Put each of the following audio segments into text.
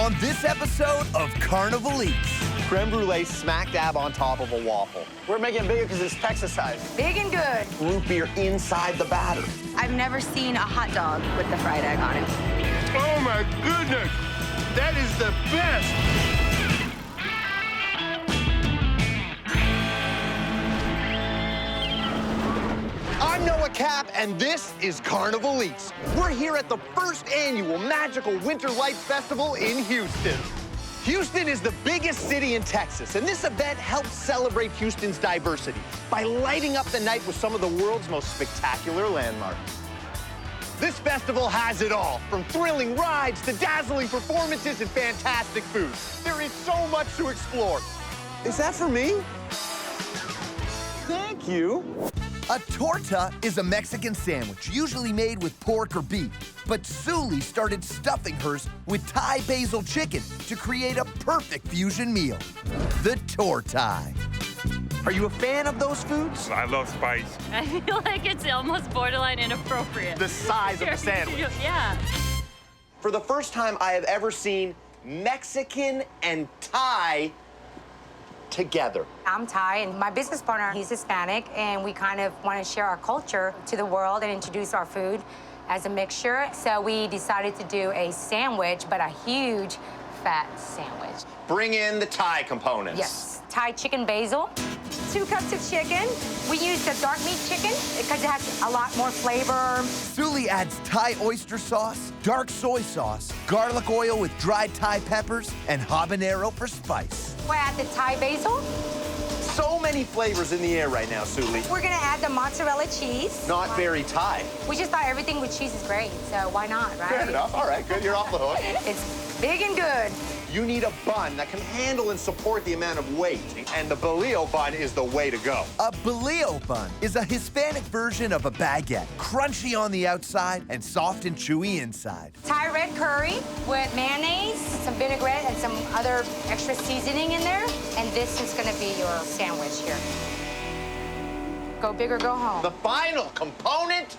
On this episode of Carnival Eats. Creme brulee smack dab on top of a waffle. We're making it bigger because it's Texas size. Big and good. Root beer inside the batter. I've never seen a hot dog with the fried egg on it. Oh my goodness! That is the best! I'm Noah Cap, and this is Carnival Eats. We're here at the first annual Magical Winter Lights Festival in Houston. Houston is the biggest city in Texas, and this event helps celebrate Houston's diversity by lighting up the night with some of the world's most spectacular landmarks. This festival has it all, from thrilling rides to dazzling performances and fantastic food. There is so much to explore. Is that for me? Thank you. A torta is a Mexican sandwich, usually made with pork or beef. But Suli started stuffing hers with Thai basil chicken to create a perfect fusion meal, the torta. Are you a fan of those foods? I love spice. I feel like it's almost borderline inappropriate. The size of the sandwich. Yeah. For the first time I have ever seen Mexican and Thai together. I'm Thai, and my business partner, he's Hispanic, and we kind of want to share our culture to the world and introduce our food as a mixture. So we decided to do a sandwich, but a huge fat sandwich. Bring in the Thai components. Yes. Thai chicken basil, 2 cups of chicken. We use the dark meat chicken because it has a lot more flavor. Suli adds Thai oyster sauce, dark soy sauce, garlic oil with dried Thai peppers, and habanero for spice. We'll add the Thai basil. So many flavors in the air right now, Suli. We're gonna add the mozzarella cheese. Not very Thai. We just thought everything with cheese is great, so why not, right? Fair enough. All right, good. You're off the hook. It's big and good. You need a bun that can handle and support the amount of weight, and the bolillo bun is the way to go. A bolillo bun is a Hispanic version of a baguette, crunchy on the outside and soft and chewy inside. Thai red curry with mayonnaise, some vinaigrette, and some other extra seasoning in there. And this is gonna be your sandwich here. Go big or go home. The final component,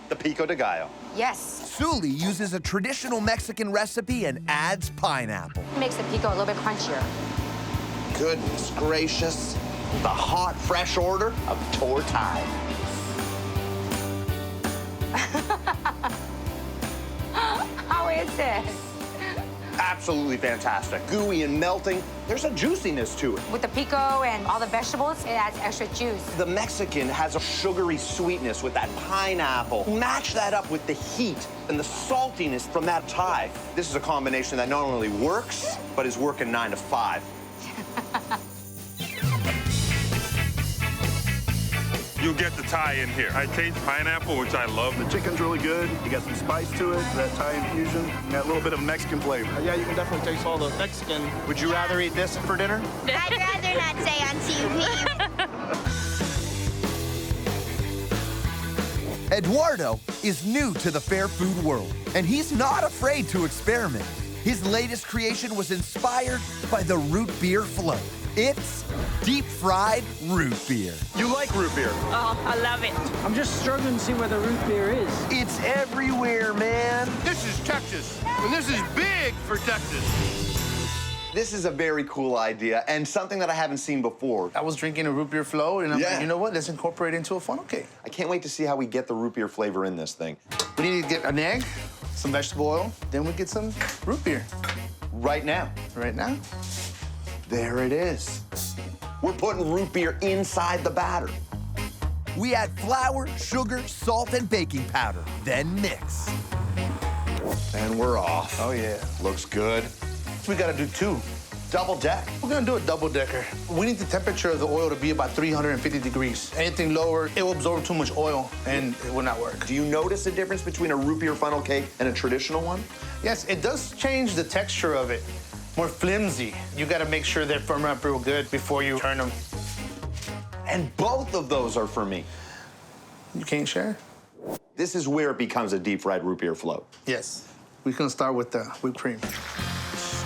the pico de gallo. Yes. Suli uses a traditional Mexican recipe and adds pineapple. Makes the pico a little bit crunchier. Goodness gracious. The hot, fresh order of torta. How is it? Absolutely fantastic. Gooey and melting. There's a juiciness to it. With the pico and all the vegetables, it adds extra juice. The Mexican has a sugary sweetness with that pineapple. Match that up with the heat and the saltiness from that Thai. This is a combination that not only works, but is working 9 to 5. You'll get the Thai in here. I taste pineapple, which I love. The chicken's really good. You got some spice to it, that Thai infusion. You got a little bit of Mexican flavor. Yeah, you can definitely taste all the Mexican. Would you rather eat this for dinner? I'd rather not say on TV. Eduardo is new to the fair food world, and he's not afraid to experiment. His latest creation was inspired by the root beer float. It's deep-fried root beer. You like root beer? Oh, I love it. I'm just struggling to see where the root beer is. It's everywhere, man. This is Texas, and this is big for Texas. This is a very cool idea and something that I haven't seen before. I was drinking a root beer float, and I'm Yeah. like, you know what? Let's incorporate it into a funnel cake. I can't wait to see how we get the root beer flavor in this thing. We need to get an egg, some vegetable oil, then we get some root beer. Right now. Right now. There it is. We're putting root beer inside the batter. We add flour, sugar, salt, and baking powder, then mix. And we're off. Oh, yeah. Looks good. We gotta do 2. Double deck. We're gonna do a double-decker. We need the temperature of the oil to be about 350 degrees. Anything lower, it will absorb too much oil, and it will not work. Do you notice a difference between a root beer funnel cake and a traditional one? Yes, it does change the texture of it. More flimsy. You gotta make sure they're firm up real good before you turn them. And both of those are for me. You can't share? This is where it becomes a deep-fried root beer float. Yes. We can start with the whipped cream.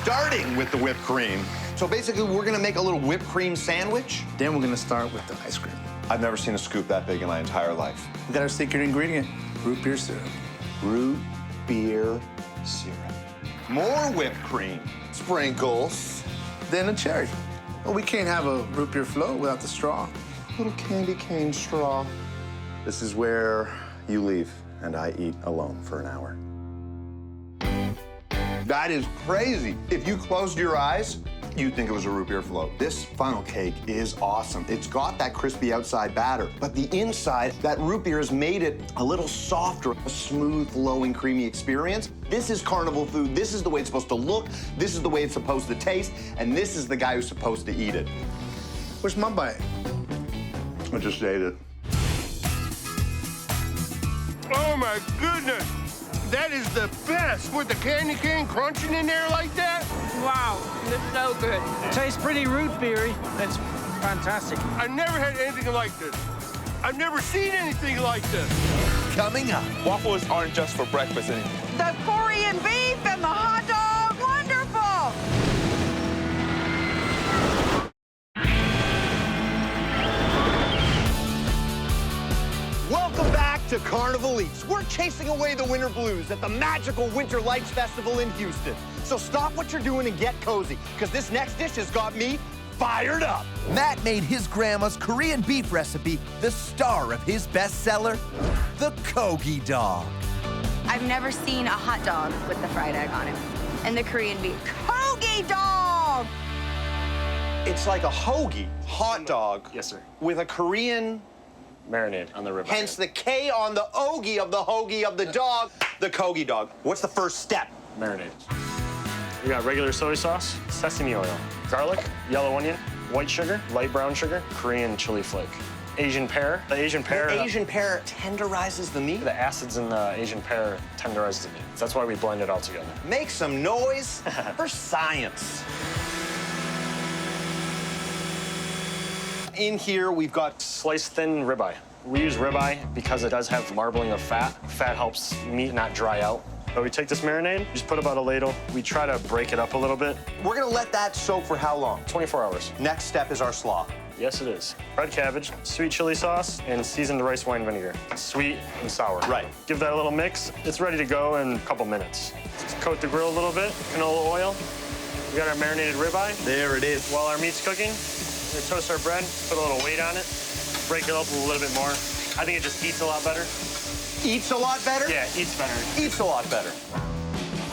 Starting with the whipped cream. So basically, we're gonna make a little whipped cream sandwich. Then we're gonna start with the ice cream. I've never seen a scoop that big in my entire life. We got our secret ingredient, root beer syrup. Root beer syrup. More whipped cream. Sprinkles. Then a cherry. Well, we can't have a root beer float without the straw. Little candy cane straw. This is where you leave, and I eat alone for an hour. That is crazy. If you closed your eyes, you'd think it was a root beer float. This funnel cake is awesome. It's got that crispy outside batter, but the inside, that root beer has made it a little softer, a smooth, flowing, creamy experience. This is carnival food. This is the way it's supposed to look. This is the way it's supposed to taste, and this is the guy who's supposed to eat it. Where's my bite? I just ate it. Oh my goodness! That is the best with the candy cane crunching in there like that. Wow, this is so good. It tastes pretty root beery. It's fantastic. I've never had anything like this. I've never seen anything like this. Coming up. Waffles aren't just for breakfast anymore. The Korean beef and the hot dog, wonderful! Welcome back to Carnival Eats. We're chasing away the winter blues at the magical Winter Lights Festival in Houston. So stop what you're doing and get cozy, because this next dish has got me fired up. Matt made his grandma's Korean beef recipe the star of his bestseller, the Kogi dog. I've never seen a hot dog with the fried egg on it. And the Korean beef. Kogi dog! It's like a hoagie hot dog. Yes, sir. With a Korean marinade on the ribeye. Hence the K on the ogie of the dog, the Kogi dog. What's the first step? Marinade. We got regular soy sauce, sesame oil, garlic, yellow onion, white sugar, light brown sugar, Korean chili flake. Asian pear. The Asian pear. The Asian pear tenderizes the meat? The acids in the Asian pear tenderize the meat. So that's why we blend it all together. Make some noise for science. In here, we've got sliced thin ribeye. We use ribeye because it does have marbling of fat. Fat helps meat not dry out. So we take this marinade, just put about a ladle. We try to break it up a little bit. We're gonna let that soak for how long? 24 hours. Next step is our slaw. Yes, it is. Red cabbage, sweet chili sauce, and seasoned rice wine vinegar. Sweet and sour. Right. Give that a little mix. It's ready to go in a couple minutes. Just coat the grill a little bit, canola oil. We got our marinated ribeye. There it is. While our meat's cooking, we toast our bread, put a little weight on it, break it up a little bit more. I think it just eats a lot better. Eats a lot better? Yeah, eats better. Eats a lot better.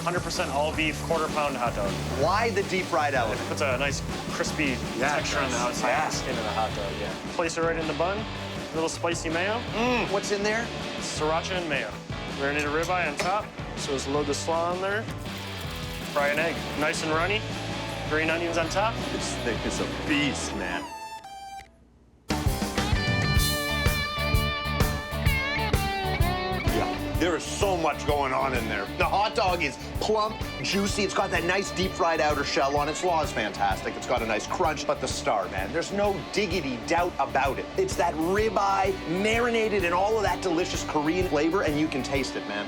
100% all beef, quarter-pound hot dog. Why the deep fried element? It puts a nice crispy texture on the outside of the skin of the hot dog, yeah. Place it right in the bun. A little spicy mayo. What's in there? Sriracha and mayo. Marinated ribeye on top. So let's load the slaw on there. Fry an egg, nice and runny. Green onions on top. This thing is a beast, man. There is so much going on in there. The hot dog is plump, juicy. It's got that nice deep fried outer shell on it. Slaw is fantastic. It's got a nice crunch, but the star, man, there's no diggity doubt about it. It's that ribeye marinated in all of that delicious Korean flavor, and you can taste it, man.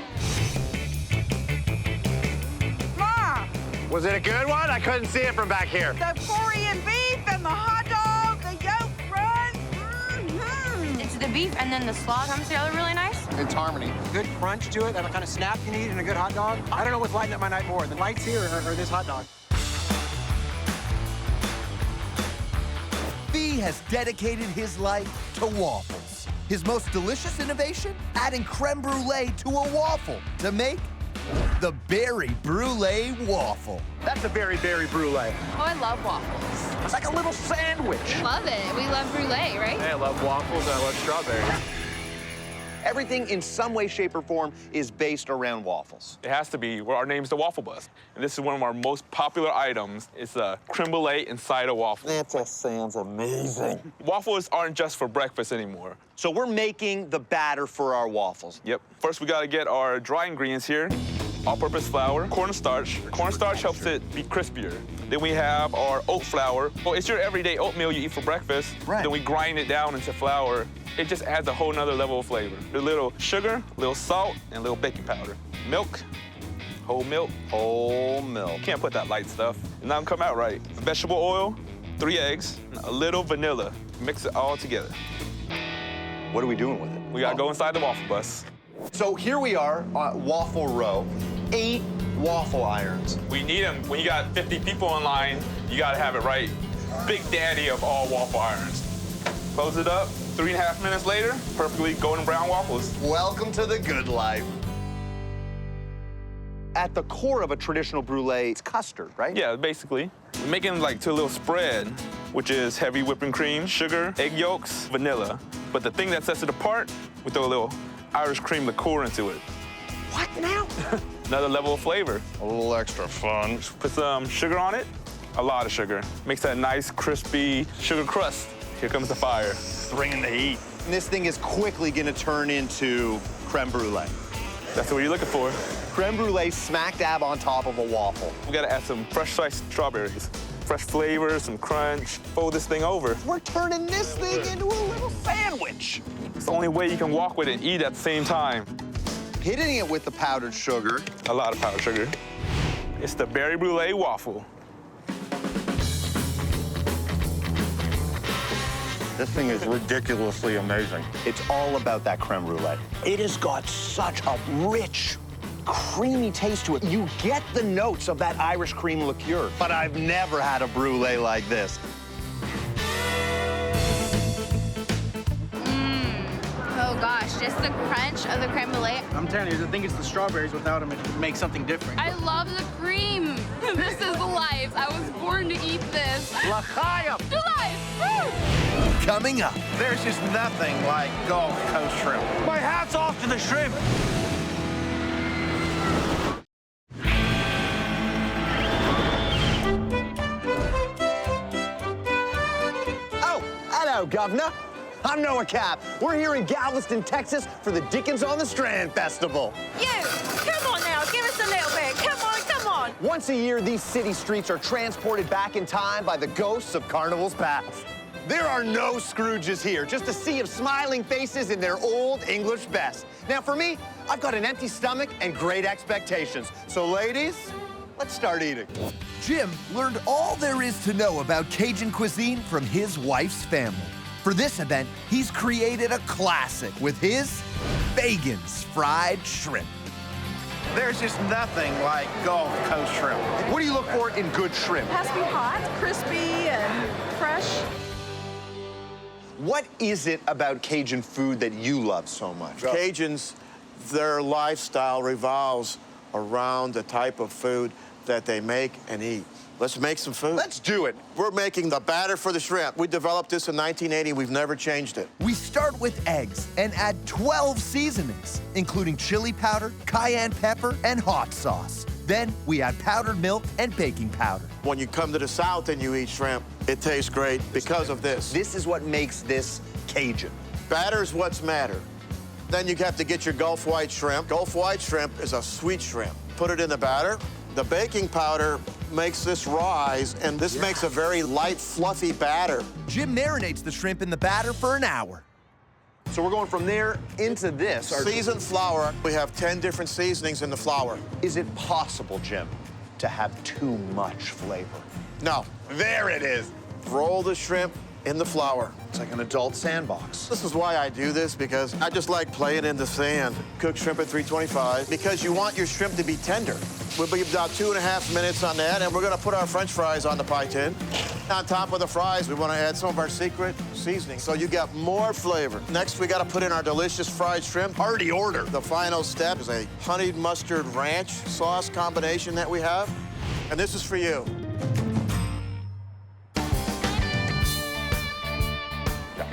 Ma! Was it a good one? I couldn't see it from back here. The Korean beef and the hot dog, the yolk front. It's the beef and then the slaw comes together really nice. It's harmony. Good crunch to it, that kind of snap you need in a good hot dog. I don't know what's lighting up my night more, the lights here or this hot dog. Fee has dedicated his life to waffles. His most delicious innovation? Adding creme brulee to a waffle to make the berry brulee waffle. That's a berry brulee. Oh, I love waffles. It's like a little sandwich. Love it. We love brulee, right? Hey, I love waffles and I love strawberries. Everything in some way, shape, or form is based around waffles. It has to be. Well, our name's the Waffle Bus. And this is one of our most popular items. It's a creme brulee inside a waffle. That just sounds amazing. Waffles aren't just for breakfast anymore. So we're making the batter for our waffles. Yep. First, we gotta get our dry ingredients here. All-purpose flour, cornstarch. Cornstarch helps it be crispier. Then we have our oat flour. Well, it's your everyday oatmeal you eat for breakfast. Right. Then we grind it down into flour. It just adds a whole nother level of flavor. A little sugar, a little salt, and a little baking powder. Milk, whole milk. Whole milk. Can't put that light stuff. It's not gonna come out right. Vegetable oil, 3 eggs, a little vanilla. Mix it all together. What are we doing with it? We gotta go inside the Waffle Bus. So here we are, Waffle Row. 8 waffle irons. We need them. When you got 50 people in line, you gotta have it right. Big daddy of all waffle irons. Close it up, 3.5 minutes later, perfectly golden brown waffles. Welcome to the good life. At the core of a traditional brulee, it's custard, right? Yeah, basically. We're making like to a little spread, which is heavy whipping cream, sugar, egg yolks, vanilla. But the thing that sets it apart, we throw a little Irish cream liqueur into it. What now? Another level of flavor. A little extra fun. Put some sugar on it, a lot of sugar. Makes that nice, crispy sugar crust. Here comes the fire. Bringing the heat. And this thing is quickly gonna turn into creme brulee. That's what you're looking for. Creme brulee smack dab on top of a waffle. We gotta add some fresh sliced strawberries. Fresh flavor, some crunch. Fold this thing over. We're turning this thing into a little sandwich. It's the only way you can walk with it and eat at the same time. Hitting it with the powdered sugar. A lot of powdered sugar. It's the berry brulee waffle. This thing is ridiculously amazing. It's all about that creme brulee. It has got such a rich, creamy taste to it. You get the notes of that Irish cream liqueur, but I've never had a brulee like this. Oh gosh, just the crunch of the creme brulee. I'm telling you, I think it's the strawberries. Without them, it makes something different. I love the cream. This is life. I was born to eat this. L'chaim! Life! Woo! Coming up. There's just nothing like Gulf Coast shrimp. My hat's off to the shrimp. Oh, hello, Governor. I'm Noah Cap. We're here in Galveston, Texas for the Dickens on the Strand Festival. You, come on now, give us a little bit. Come on, come on. Once a year, these city streets are transported back in time by the ghosts of carnivals past. There are no Scrooges here, just a sea of smiling faces in their old English best. Now, for me, I've got an empty stomach and great expectations. So, ladies, let's start eating. Jim learned all there is to know about Cajun cuisine from his wife's family. For this event, he's created a classic with his Fagan's fried shrimp. There's just nothing like Gulf Coast shrimp. What do you look for in good shrimp? It has to be hot, crispy, and fresh. What is it about Cajun food that you love so much? Cajuns, their lifestyle revolves around the type of food that they make and eat. Let's make some food. Let's do it. We're making the batter for the shrimp. We developed this in 1980. We've never changed it. We start with eggs and add 12 seasonings, including chili powder, cayenne pepper, and hot sauce. Then we add powdered milk and baking powder. When you come to the South and you eat shrimp, it tastes great because of this. This is what makes this Cajun. Batter's what's matter. Then you have to get your Gulf white shrimp. Gulf white shrimp is a sweet shrimp. Put it in the batter. The baking powder makes this rise, and this makes a very light, fluffy batter. Jim marinates the shrimp in the batter for an hour. So we're going from there into this. Seasoned flour. We have 10 different seasonings in the flour. Is it possible, Jim, to have too much flavor? No. There it is. Roll the shrimp in the flour. It's like an adult sandbox. This is why I do this, because I just like playing in the sand. Cook shrimp at 325, because you want your shrimp to be tender. We'll be about 2.5 minutes on that, and we're gonna put our French fries on the pie tin. On top of the fries, we wanna add some of our secret seasoning, so you got more flavor. Next, we gotta put in our delicious fried shrimp. Already ordered. The final step is a honeyed mustard ranch sauce combination that we have, and this is for you.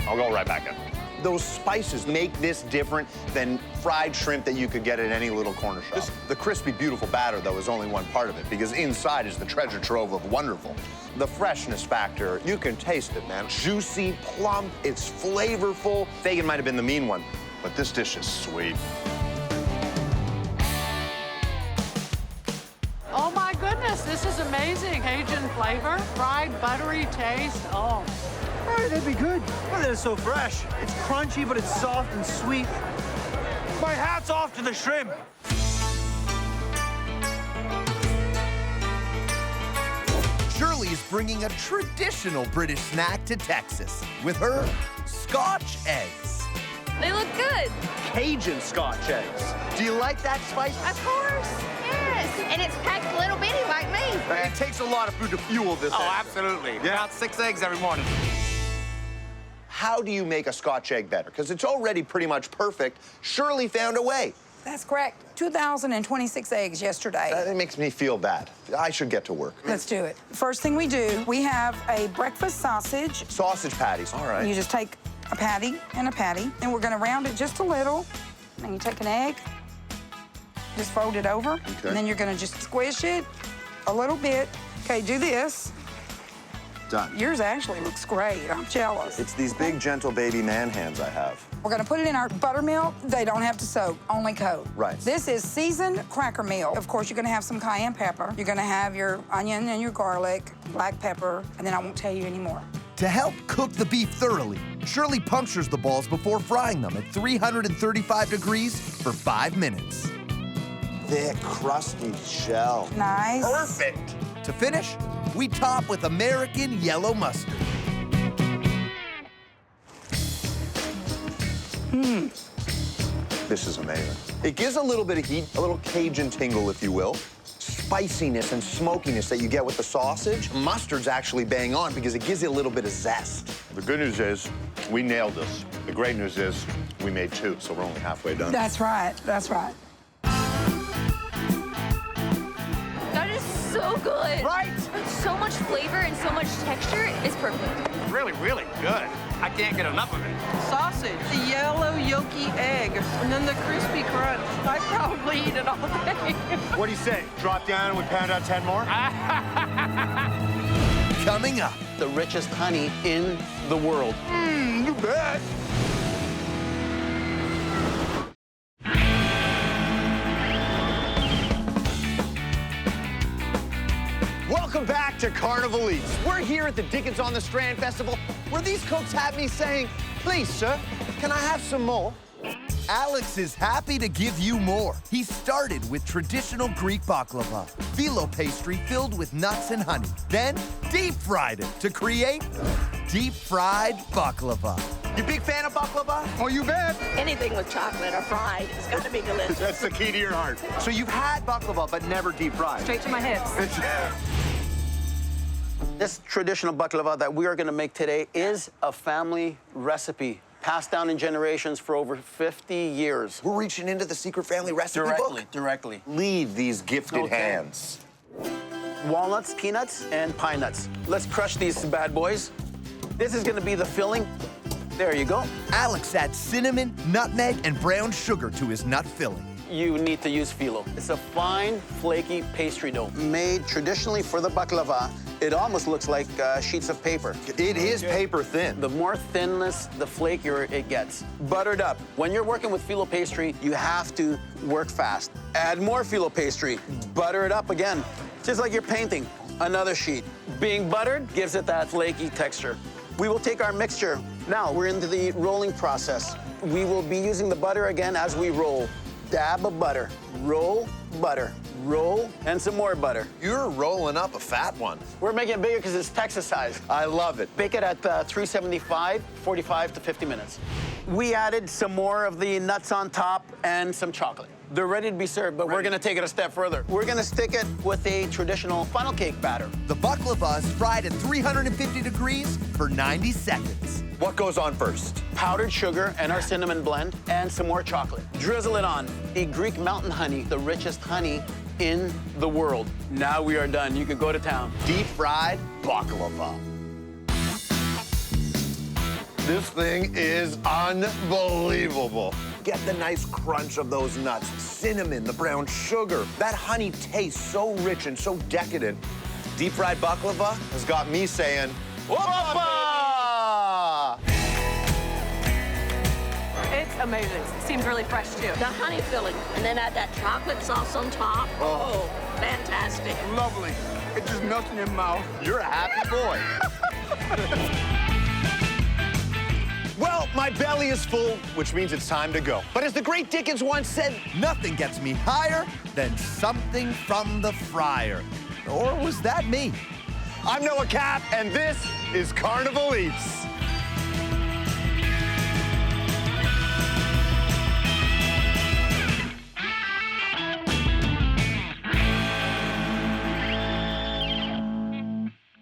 I'll go right back in. Those spices make this different than fried shrimp that you could get at any little corner shop. The crispy, beautiful batter, though, is only one part of it, because inside is the treasure trove of wonderful. The freshness factor, you can taste it, man. Juicy, plump, it's flavorful. Fagan might have been the mean one, but this dish is sweet. Oh my goodness, this is amazing. Cajun flavor, fried, buttery taste, oh. All right, that'd be good. Oh, that is so fresh. It's crunchy, but it's soft and sweet. My hat's off to the shrimp. Shirley is bringing a traditional British snack to Texas with her Scotch eggs. They look good. Cajun Scotch eggs. Do you like that spice? Of course. Yes. And it's packed little bitty like me. It takes a lot of food to fuel this. Oh, absolutely. Yeah. About 6 eggs every morning. How do you make a Scotch egg better? Because it's already pretty much perfect. Shirley found a way. That's correct. 2,026 eggs yesterday. That makes me feel bad. I should get to work. Let's do it. First thing we do, we have a breakfast sausage. Sausage patties, all right. You just take a patty, and we're gonna round it just a little. And you take an egg, just fold it over, and then you're gonna just squish it a little bit. Okay, do this. Done. Yours actually looks great. I'm jealous. It's these big, gentle baby man hands I have. We're gonna put it in our buttermilk. They don't have to soak, only coat. Right. This is seasoned cracker meal. Of course, you're gonna have some cayenne pepper. You're gonna have your onion and your garlic, black pepper, and then I won't tell you anymore. To help cook the beef thoroughly, Shirley punctures the balls before frying them at 335 degrees for 5 minutes. Thick, crusty shell. Nice. Perfect. To finish, we top with American yellow mustard. This is amazing. It gives a little bit of heat, a little Cajun tingle, if you will. Spiciness and smokiness that you get with the sausage. Mustard's actually bang on because it gives you a little bit of zest. The good news is we nailed this. The great news is we made 2, so we're only halfway done. That's right, that's right. That is so good. Right? So much flavor and so much texture. It's perfect. Really, really good. I can't get enough of it. Sausage, the yellow yolky egg, and then the crispy crunch. I'd probably eat it all day. What do you say? Drop down and we pound out 10 more? Coming up. The richest honey in the world. You bet. Welcome back to Carnival Eats. We're here at the Dickens on the Strand Festival, where these cooks have me saying, please, sir, can I have some more? Alex is happy to give you more. He started with traditional Greek baklava, phyllo pastry filled with nuts and honey. Then deep-fried it to create deep-fried baklava. You big fan of baklava? Oh, you bet. Anything with chocolate or fried, it's got to be delicious. That's the key to your heart. So you've had baklava, but never deep fried. Straight to my hips. This traditional baklava that we are going to make today is a family recipe passed down in generations for over 50 years. We're reaching into the secret family recipe book? Directly. Lead these gifted hands. Walnuts, peanuts, and pine nuts. Let's crush these bad boys. This is going to be the filling. There you go. Alex adds cinnamon, nutmeg, and brown sugar to his nut filling. You need to use phyllo. It's a fine, flaky pastry dough made traditionally for the baklava. It almost looks like sheets of paper. It is paper thin. The more thinness, the flakier it gets. Buttered up. When you're working with phyllo pastry, you have to work fast. Add more phyllo pastry. Butter it up again. Just like you're painting. Another sheet. Being buttered gives it that flaky texture. We will take our mixture. Now we're into the rolling process. We will be using the butter again as we roll. Dab of butter, roll, and some more butter. You're rolling up a fat one. We're making it bigger because it's Texas size. I love it. Bake it at 375, 45 to 50 minutes. We added some more of the nuts on top and some chocolate. They're ready to be served, but we're gonna take it a step further. We're gonna stick it with a traditional funnel cake batter. The baklava is fried at 350 degrees for 90 seconds. What goes on first? Powdered sugar and our cinnamon blend, and some more chocolate. Drizzle it on. A Greek mountain honey, the richest honey in the world. Now we are done. You can go to town. Deep-fried baklava. This thing is unbelievable. Get the nice crunch of those nuts, cinnamon, the brown sugar. That honey tastes so rich and so decadent. Deep-fried baklava has got me saying, Whoppa! It's amazing. It seems really fresh, too. The honey filling, and then add that chocolate sauce on top. Oh, fantastic. Lovely. It just melts in your mouth. You're a happy boy. Well, my belly is full, which means it's time to go. But as the great Dickens once said, nothing gets me higher than something from the fryer. Or was that me? I'm Noah Cap, and this is Carnival Eats.